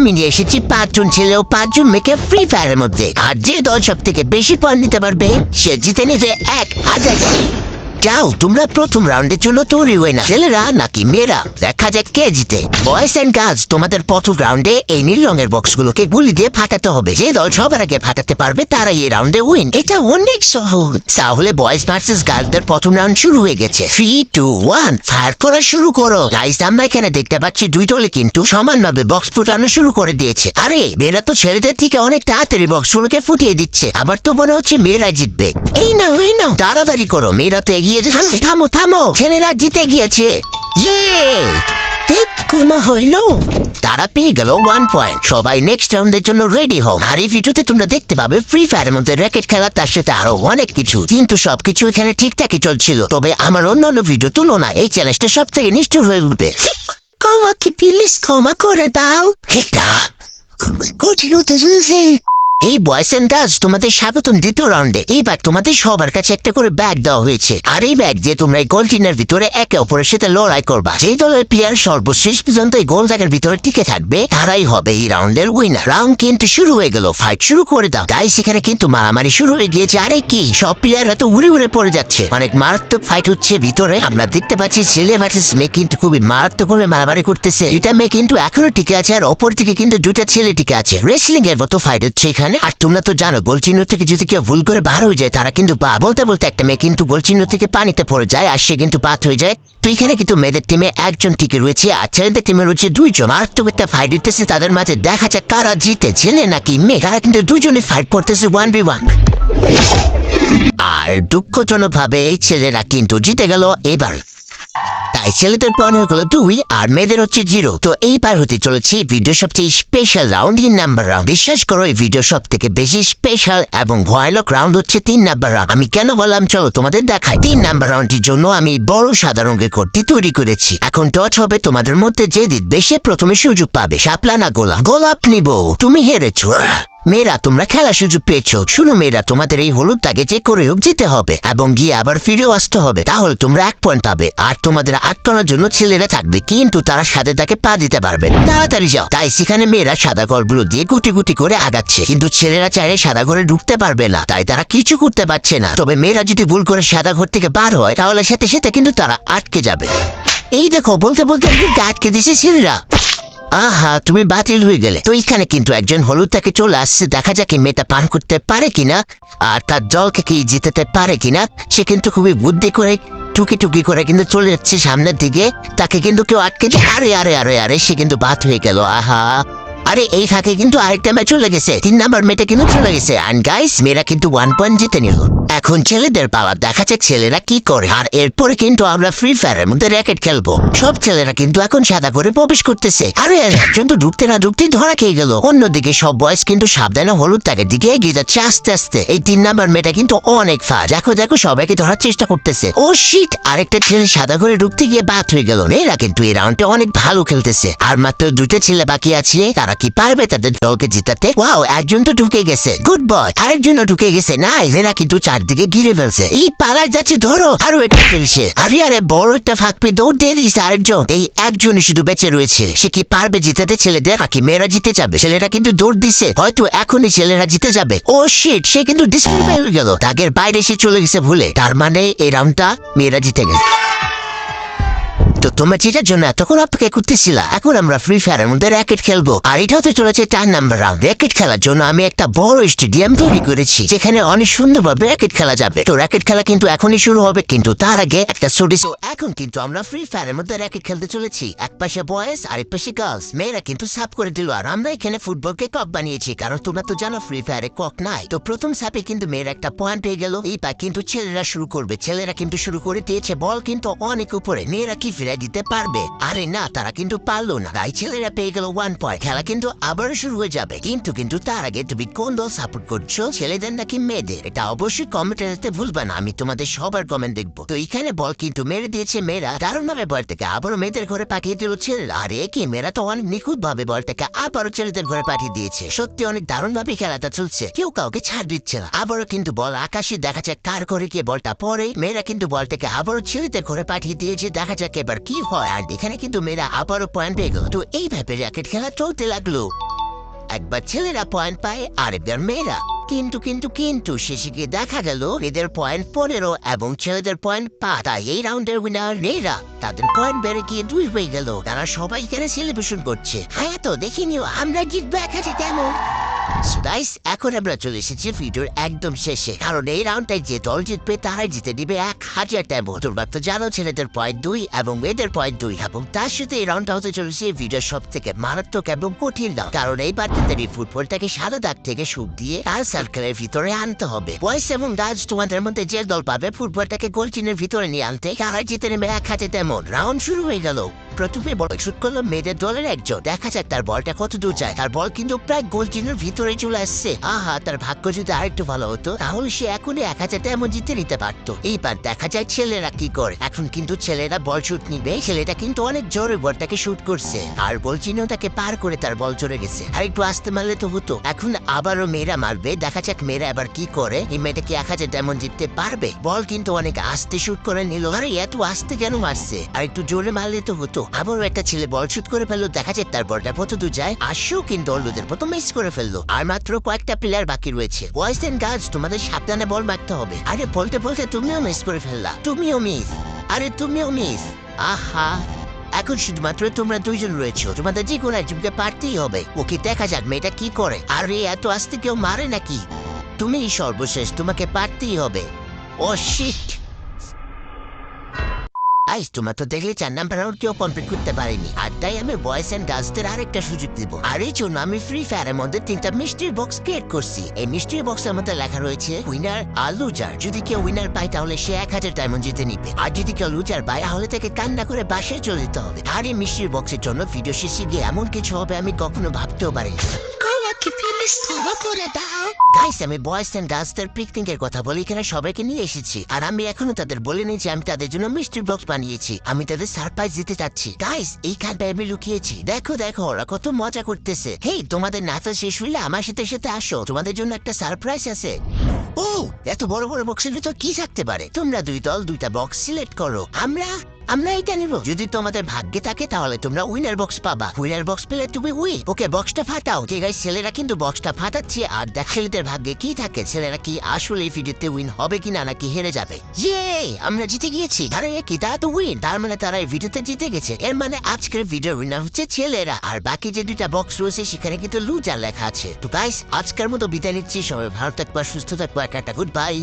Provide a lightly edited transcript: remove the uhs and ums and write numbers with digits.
আমি নিয়ে এসেছি 5 জন ছেলে ও 5 জন মেয়েকে ফ্রি ফায়ারের মধ্যে। আর যে দল সব থেকে বেশি পয়েন্ট নিতে পারবে সে জিতে নিবে 1000 টাকা। যাও, তোমরা প্রথম রাউন্ডের জন্য তৈরি হয়ে না, ছেলেরা নাকি মেয়েরা, দেখা যাক কে জিতে। বয়েজ এন্ড গার্লস, তোমাদের প্রথম রাউন্ডে এই নীল রঙের বক্সগুলোকে গুলি দিয়ে ফাটাতে হবে। যে দল সবার আগে ফাটাতে পারবে তারাই এই রাউন্ডে উইন। এটা অনেক সহজ। তাহলে বয়েজ ভার্সেস গার্লসদের প্রথম রাউন্ড শুরু হয়ে গেছে। 3, 2, 1 ফায়ার করা শুরু করো। গাইস, আমরা এখানে দেখতে পাচ্ছি দুই দলে কিন্তু সমানভাবে বক্স ফুটানো শুরু করে দিয়েছে। আরে মেয়েরা তো ছেলেদের থেকে অনেক তাড়াতাড়ি বক্সগুলোকে ফুটিয়ে দিচ্ছে। আবার তো মনে হচ্ছে মেয়েরা জিতবে। এই নাও তাড়াতাড়ি করো, মেয়েরা তো এগিয়ে যাচ্ছে। থামো, ছেলেরা জিতে গিয়েছে। হইল, তারা পেয়ে গেল 1 পয়েন্ট। সবাই নেক্সট রাউন্ডের জন্য রেডি হও। আর এই ভিডিওতে তোমরা দেখতে পাবে ফ্রি ফায়ারের মধ্যে র্যাকেট খেলা, তার সাথে আরো অনেক কিছু। কিন্তু সবকিছু এখানে ঠিকঠাকই চলছিল। তবে আমার অন্যান্য ভিডিও তুলনায় এই চ্যালেঞ্জটা সব থেকে নিষ্ঠুর হয়ে উঠবে। প্লিজ ক্ষমা করে দাও। এই বয়েজ এন্ড গার্লস, তোমাদের স্বাগতম দ্বিতীয় রাউন্ডে। এইবার তোমাদের সবার কাছে একটা করে ব্যাগ দেওয়া হয়েছে। আর এই ব্যাগ দিয়ে তোমরা এই গোলটিনের ভিতরে একে অপরের সাথে লড়াই করবা। যে দলের প্লেয়ার সর্বশেষ পর্যন্ত এই গোল জায়গার ভিতরে টিকে থাকবে তারাই হবে এই রাউন্ডের উইনার। রাউন্ড কিন্তু শুরু হয়ে গেল, ফাইট শুরু করে দাও। গাইস, এখানে কিন্তু মারামারি শুরু হয়ে গিয়েছে। আরে কি, সব প্লেয়াররা তো উড়ে পড়ে যাচ্ছে। অনেক মারাত্মক ফাইট হচ্ছে ভিতরে। আমরা দেখতে পাচ্ছি ছেলে ভার্সেস মেয়ে কিন্তু খুবই মারাত্মক ভাবে মারামারি করতেছে। এটা মেয়ে কিন্তু এখনো টিকে আছে, আর অপর দিকে কিন্তু দুটা ছেলে টিকে আছে। রেসলিং এর মতো ফাইট হচ্ছে এখানে। আর তোমরা তো জানো, গোল চিহ্ন থেকে যদি কেউ ভুল করে বার হয়ে যায় তারা কিন্তু বলতে একটা মেয়ে কিন্তু গোল চিহ্ন থেকে পানিতে পড়ে যায়, আর সে কিন্তু বাদ হয়ে যায়। তো এখানে কিন্তু মেয়েদের টিমে একজন টিকে রয়েছে, আর ছেলেদের টিমে রয়েছে 2 জন। আর তো একটা ফাইট হইতেছে তাদের মাঝে। দেখা যাক কারা জিতে, ছেলে নাকি মেয়ে। তারা কিন্তু দুজনে ফাইট করতেছে 1v1। আর দুঃখজনক ভাবে এই ছেলেরা কিন্তু জিতে গেল এবার। তাই ছেলেদের পয়েন্ট হলো 2 আর মেয়েদের হচ্ছে 0। তো এইবার হতে চলেছে ভিডিও সবচেয়ে স্পেশাল রাউন্ড, 3 নাম্বার রাউন্ড। বিশ্বাস করো, এই ভিডিও সব থেকে বেশি স্পেশাল এবং ভয়ানক রাউন্ড হচ্ছে 3 নাম্বার রাউন্ড। আমি কেন বললাম, চলো তোমাদের দেখাই। 3 নাম্বার রাউন্ডটির জন্য আমি বড় সাদা রঙের কোর্টটি তৈরি করেছি। এখন টচ হবে, তোমাদের মধ্যে যে জিতবে সে প্রথমে সুযোগ পাবে। শাপলা না গোলাপ? গোলাপ নিব। তুমি হেরেছো। মেয়েরা, তোমরা খেলার সুযোগ পেয়েছো। শুনো মেয়েরা, তোমাদের এই হলুদ তাকে যে করে হোক যেতে হবে এবং গিয়ে আবার ফিরেও আসতে হবে। তাহলে তোমরা 1 পয়েন্ট পাবে। আর তোমাদের আটকানোর জন্য ছেলেরা থাকবে, কিন্তু তারা সাথে তাকে পা দিতে পারবে। তাড়াতাড়ি যাও। তাই সেখানে মেয়েরা সাদা ঘরগুলো দিয়ে গুটি করে আগাচ্ছে, কিন্তু ছেলেরা চাইলে সাদা ঘরে ঢুকতে পারবে না। তাই তারা কিছু করতে পারছে না। তবে মেয়েরা যদি ভুল করে সাদা ঘর থেকে বার হয় তাহলে সাথে সাথে কিন্তু তারা আটকে যাবে। এই দেখো, বলতে আটকে দিছে ছেলেরা। আহা, তুমি বাতিল হয়ে গেলে। তো এখানে কিন্তু একজন হলুদ তাকে চলে আসছে। দেখা যাক মেয়েটা পান করতে পারে কিনা, আর তার দলকে কি জিতাতে পারে কিনা। সে কিন্তু খুবই বুদ্ধি করে টুকি করে কিন্তু চলে যাচ্ছে সামনের দিকে। তাকে কিন্তু কেউ আটকে যায়। আরে সে কিন্তু বাদ হয়ে গেল। আহা, আরে এই ফাঁকে কিন্তু আরেকটা ম্যাচ চলে গেছে। 3 নাম্বার মেয়েটা কিন্তু চলে গেছে। অ্যান্ড গাইস, মেয়েরা কিন্তু 1 পয়েন্ট জিতে নিল। এখন ছেলেদের পাওয়া, দেখা যাক ছেলেরা কি করে। আর এরপরে কিন্তু আমরা ফ্রি ফায়ারের মধ্যে র্যাকেট খেলবো। সব ছেলেরা কিন্তু এখন সাদা করে প্রবেশ করতেছে। আরে একজন তো ঢুকতে না ঢুকতেই ধরা খেয়ে গেল। অন্যদিকে সব বয়স কিন্তু সাবধানে হলুদ তাকে দিকে এগিয়ে যাচ্ছে আস্তে আস্তে। এই 3 নাম্বার মেয়েটা কিন্তু অনেক ফাস্ট। দেখো সবাইকে ধরার চেষ্টা করতেছে। ও শিট, আরেকটা ছেলে সাদা করে ঢুকতে গিয়ে বাদ হয়ে গেল। মেয়েরা কিন্তু এই রাউন্ডে অনেক ভালো খেলতেছে। আর মাত্র 2টা ছেলে বাকি আছে। তারা কি পারবে তাদের দলকে জিতাতে? ওয়াও, একজন তো ঢুকে গেছে। Good boy. আরেকজনও ঢুকে গেছে। না, এরা কিন্তু চারদিকে ঘিরে ফেলছে। এই পালার যাচ্ছে, ধরো। আরো একটা ফেলছে। আরে বড় একটা ফাঁক পেয়ে দৌড় দিয়ে দিচ্ছে আরেকজন। এই একজনই শুধু বেঁচে রয়েছে। সে কি পারবে জিতাতে ছেলেদের, নাকি মেয়েরা জিতে যাবে? ছেলেরা কিন্তু দৌড় দিচ্ছে, হয়তো এখনই ছেলেরা জিতে যাবে। ও শিট, সে কিন্তু ডিসকুয়ালিফাই হয়ে গেল। দাগের বাইরে সে চলে গেছে ভুলে। তার মানে এই রাউন্ডটা মেয়েরা জিতে গেছে। তো তোমরা যেটার জন্য এতক্ষণ অপেক্ষা করতেছিলা, এখন আমরা ফ্রি ফায়ারের মধ্যে র্যাকেট খেলবো। আর এটা হতে চলেছে 4 নাম্বার রাউন্ড। র্যাকেট খেলার জন্য আমি একটা বড় স্টেডিয়াম তৈরি করেছি, যেখানে অনেক সুন্দরভাবে র্যাকেট খেলা যাবে। তো র্যাকেট খেলা কিন্তু এখনই শুরু হবে, কিন্তু তার আগে একটা স্টোরি। এখন কিন্তু আমরা ফ্রি ফায়ারের মধ্যে র্যাকেট খেলতে চলেছি। এক পাশে বয়েজ আর এক পাশে গার্লস। মেয়েরা কিন্তু সাপ করে দিল, আর আমরা এখানে ফুটবলকে কক বানিয়েছি, কারণ তোমরা তো জানো ফ্রি ফায়ারে কক নাই। তো প্রথম সাপে কিন্তু মেয়েরা একটা পয়েন্ট পেয়ে গেল। এইবার কিন্তু ছেলেরা শুরু করবে। ছেলেরা কিন্তু শুরু করে দিয়েছে। বল কিন্তু অনেক উপরে। মেয়েরা কি ফিরে দিতে পারবে? আরে না, তারা কিন্তু পারলো না। তাই ছেলেরা পেয়ে গেল 1 পয়েন্ট। খেলা কিন্তু আবারও শুরু হয়ে যাবে। কিন্তু তার আগে তুমি কোন দল সাপোর্ট করছো, ছেলেদের নাকি মেয়েদের? এটা অবশ্যই কমেন্টে দিতে ভুলবে না। আমি তোমাদের সবার কমেন্ট দেখবো। তো এখানে বল কিন্তু মেরে দিয়েছে মেয়েরা। দারুণ ভাবে বলটাকে আবারও মেয়েদের ঘরে পাঠিয়ে দিল ছেলেরা। আরে কি, মেয়েরা তো অনেক নিখুঁত ভাবে বলটাকে আবারও ছেলেদের ঘরে পাঠিয়ে দিয়েছে। সত্যি অনেক দারুণ ভাবে খেলাটা চলছে। কেউ কাউকে ছাড় দিচ্ছে না। আবারও কিন্তু বল আকাশে, দেখা যাক কার ঘরে গিয়ে বলটা পড়ে। মেয়েরা কিন্তু বলটাকে আবারও ছেলেদের ঘরে পাঠিয়ে দিয়েছে। দেখা যাক এবার কি হয়। আর এখানে কিন্তু মেয়েরা আবারও পয়েন্ট পেয়ে গেল। তো এইভাবে র্যাকেট খেলা চলতে লাগলো। একবার ছেলেরা পয়েন্ট পায় আরেকবার মেয়েরা। কিন্তু কিন্তু কিন্তু শেষে গিয়ে দেখা গেল এদের পয়েন্ট 15 এবং ছেলেদের পয়েন্ট 5। তাই এই রাউন্ডের উইনার মেয়েরা। তাদের পয়েন্ট বেড়ে গিয়ে 2 হয়ে গেল। তারা সবাই এখানে সেলিব্রেশন করছে। হ্যাঁ তো দেখে নিও আমরা জিতবো 1000 ডায়মন্ড। গাইস এখন আমরা চলে এসেছি ভিডিওর একদম শেষে, কারণ এই রাউন্ডটাই যে দল জিতবে তারাই জিতে নিবে 1000 ডায়মন্ড। তোমরা তো জানো ছেলেদের পয়েন্ট 2 এবং মেয়েদের পয়েন্ট 2, এবং তার সাথে এই রাউন্ডটা হতে চলেছে ভিডিওর সব থেকে মারাত্মক এবং কঠিন রাউন্ড, কারণ এই বার্তাদের এই ফুটবলটাকে সাদা দাগ থেকে সুপ দিয়ে তার সার্কেলের ভিতরে আনতে হবে। বয়স এবং গাছ তোমাদের মধ্যে যে দল পাবে ফুটবলটাকে গোল চিহ্নের ভিতরে নিয়ে আনতে তারাই জিতে নেবে 1000 ডায়মন্ড। রাউন্ড শুরু হয়ে গেল। প্রথমে বল শুট করলো মেয়েদের দলের একজন। দেখা যাক তার বলটা কত দূর যায়। তার বল কিন্তু প্রায় গোল চিহ্নের ভিতরে চলে আসছে। আহা, তার ভাগ্য যদি আরেকটু ভালো হতো তাহলে সে এখনই 1000 ডায়মন্ড জিতে নিতে পারতো। এইবার দেখা যায় ছেলেরা কি করে। এখন কিন্তু ছেলেরা বল শুট নিবে। ছেলেটা কিন্তু অনেক জোরে বলটাকে শুট করছে, আর বল চিহ্নটাকে পার করে তার বল চলে গেছে। আর একটু আসতে মারলে তো হতো। এখন আবারও মেয়েরা মারবে। দেখা যাক মেয়েরা এবার কি করে। এই মেয়েটা কি 1000 ডায়মন্ড জিততে পারবে? বল কিন্তু অনেক আস্তে শুট করে নিল। আরে এত আস্তে কেন মারছে? আর একটু জোরে মারলে তো হতো। আবারও একটা ছেলে বল শুট করে ফেললো। দেখা যাক তার বলটা কত দূর যায়। আসেও কিন্তু অল্লুদের প্রথম মিস করে ফেললো। আর মাত্র কয়েকটা প্লেয়ার বাকি রয়েছে। বয়েজ এন্ড গার্লস তোমাদের সাবধানে বল মারতে হবে। আরে বলতে বলতে তুমিও মিস করে ফেললা। তুমিও মিস। আরে তুমিও মিস। আহা, এখন শুধুমাত্র তোমরা দুইজন রয়েছো। তোমাদের যে কোনো একজনকে পারতেই হবে। ওকে দেখা যাক মেয়েটা কি করে। আরে এত আস্তে কেউ মারে নাকি? তুমিই সর্বশেষ, তোমাকে পারতেই হবে। ও শিট। আইস তোমার তো দেখলে 4 নাম্বার রাউন্ড কেউ কমপ্লিট করতে পারেনি। আর তাই আমি বয়েজ এন্ড গার্লসদের আরেকটা সুযোগ দিব। আর এই জন্য আমি ফ্রি ফায়ারের মধ্যে 3টা মিস্ট্রি বক্স ক্রিয়েট করছি। এই মিস্ট্রি বক্সের মধ্যে লেখা রয়েছে উইনার আর লুজার। যদি কেউ উইনার পায় তাহলে সে 1000 ডায়মন্ড জিতে নিবে। আর যদি কেউ লুজার পায় তাহলে তাকে কান্না করে বাসায় চলে যেতে হবে। আর এই মিস্ট্রি বক্সের জন্য ভিডিও শেষে গিয়ে এমন কিছু হবে আমি কখনো ভাবতেও পারিনি। গাইস, আমি বয়েজ এন্ড গার্লসদের পিকনিকের কথা বলি। এখানে সবাইকে নিয়ে এসেছি। আর আমি এখনো তাদের বলিনি যে আমি তাদের জন্য মিস্ট্রি বক্স বানিয়েছি। আমি তাদের সারপ্রাইজ দিতে চাচ্ছি। গাইস, এইখানটায় আমি লুকিয়েছি। দেখো দেখো ওরা কত মজা করতেছে। হেই, তোমাদের নাচা শেষ হইলে আমার সাথে সাথে আসো। তোমাদের জন্য একটা সারপ্রাইজ আছে। ও, এত বড় বড় বক্সের ভিতর কি থাকতে পারে? তোমরা দুই দল 2টা বক্স সিলেক্ট করো। আমরা এটা নিব। যদি তোমাদের ভাগ্যে থাকে তাহলে তোমরা উইনার বক্স পাবা। উইনার বক্স পেলে তুমি উইন। ওকে, বক্সটা ফাটাও। ঠিক আছে, ছেলেরা কিন্তু বক্সটা ফাটাচ্ছে। আর দেখ ছেলেদের ভাগ্যে কি থাকে। ছেলেরা কি আসলে এই ভিডিওতে উইন হবে কিনা নাকি হেরে যাবে? ইয়ে, আমরা জিতে গিয়েছি। আরে কি, তারা তো উইন। তার মানে তারা এই ভিডিওতে জিতে গেছে। এর মানে আজকের ভিডিও উইনার হচ্ছে ছেলেরা। আর বাকি যে 2টা বক্স রয়েছে সেখানে কিন্তু লুজার লেখা আছে। তো গাইস, আজকের মতো বিদায় নিচ্ছি। সবাই ভালো থাকবা, সুস্থ থাকবা। একটা গুড বাই।